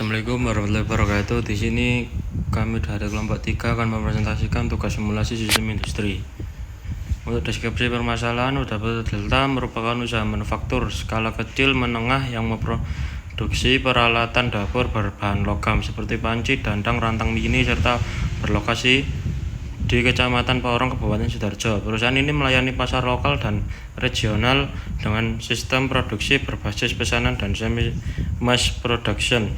Assalamualaikum warahmatullahi wabarakatuh. Di sini kami dari kelompok 3 akan mempresentasikan tugas simulasi sistem industri. Untuk deskripsi permasalahan, usaha delta merupakan usaha manufaktur skala kecil menengah yang memproduksi peralatan dapur berbahan logam seperti panci, dandang, rantang mini serta berlokasi di Kecamatan Porong, Kabupaten Sidoarjo. Perusahaan ini melayani pasar lokal dan regional dengan sistem produksi berbasis pesanan dan semi-mass production,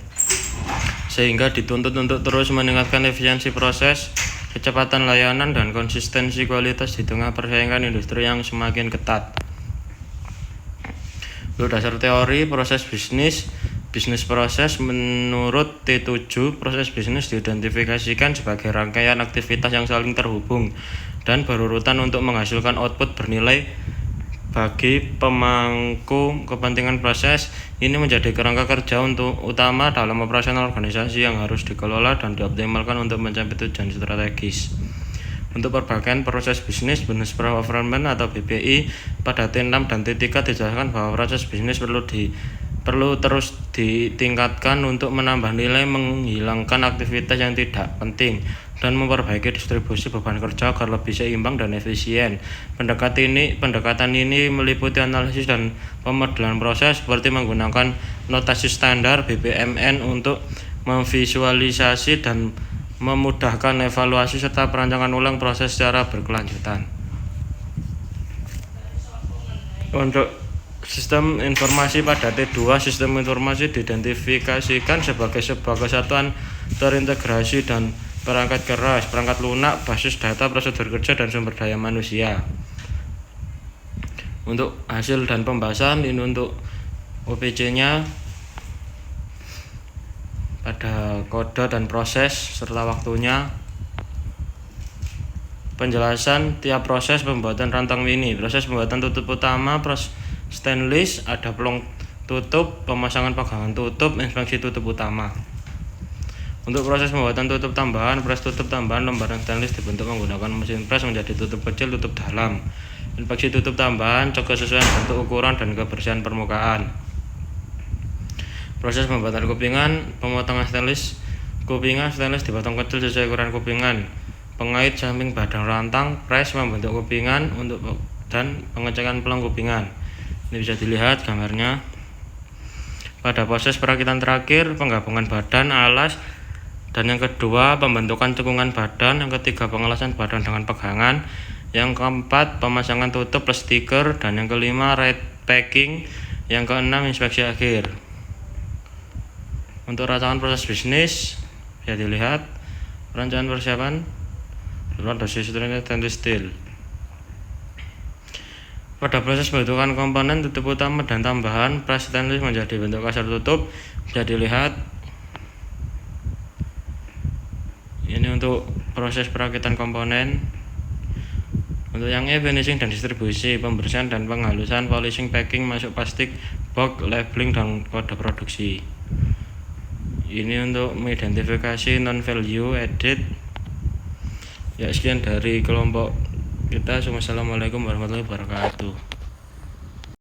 sehingga dituntut untuk terus meningkatkan efisiensi proses, kecepatan layanan, dan konsistensi kualitas di tengah persaingan industri yang semakin ketat. Untuk dasar teori proses bisnis proses menurut T7, proses bisnis diidentifikasikan sebagai rangkaian aktivitas yang saling terhubung dan berurutan untuk menghasilkan output bernilai bagi pemangku kepentingan. Proses ini menjadi kerangka kerja utama dalam operasional organisasi yang harus dikelola dan dioptimalkan untuk mencapai tujuan strategis. Untuk berbagai proses bisnis performance atau BPI pada T6 dan T3 dijelaskan bahwa proses bisnis perlu terus ditingkatkan untuk menambah nilai, menghilangkan aktivitas yang tidak penting, dan memperbaiki distribusi beban kerja agar lebih seimbang dan efisien. Pendekatan ini meliputi analisis dan pemodelan proses seperti menggunakan notasi standar BPMN untuk memvisualisasi dan memudahkan evaluasi serta perancangan ulang proses secara berkelanjutan. Untuk sistem informasi pada T2, sistem informasi diidentifikasikan sebagai sebuah kesatuan terintegrasi dan perangkat keras, perangkat lunak, basis data, prosedur kerja, dan sumber daya manusia. Untuk hasil dan pembahasan ini untuk OPC-nya pada kode dan proses serta waktunya. Penjelasan tiap proses pembuatan rantang mini. Proses pembuatan tutup utama, stainless, ada pelong tutup, pemasangan pegangan tutup, inspeksi tutup utama. Untuk proses pembuatan tutup tambahan, pres tutup tambahan lembaran stainless dibentuk menggunakan mesin pres menjadi tutup kecil, tutup dalam. Inspeksi tutup tambahan, cek kesesuaian bentuk, ukuran, dan kebersihan permukaan. Proses pembuatan kupingan, pemotongan stainless. Kupingan stainless dipotong kecil sesuai ukuran kupingan. Pengait samping badan rantang, pres membentuk kupingan dan pengecekan pelang kupingan. Ini bisa dilihat gambarnya. Pada proses perakitan terakhir, penggabungan badan, alas, dan yang kedua pembentukan cekungan badan, yang ketiga pengelasan badan dengan pegangan, yang keempat pemasangan tutup plus stiker, dan yang kelima red packing, yang keenam inspeksi akhir. Untuk rancangan proses bisnis bisa dilihat perencanaan persiapan dosis stainless steel. Pada proses pembentukan komponen tutup utama dan tambahan, pres stainless menjadi bentuk kasar tutup, bisa dilihat. Ini untuk proses perakitan komponen. Untuk yang finishing dan distribusi, pembersihan dan penghalusan, polishing, packing, masuk plastik, box, labeling, dan kode produksi. Ini untuk mengidentifikasi non value added. Ya, sekian dari kelompok kita. Assalamualaikum warahmatullahi wabarakatuh.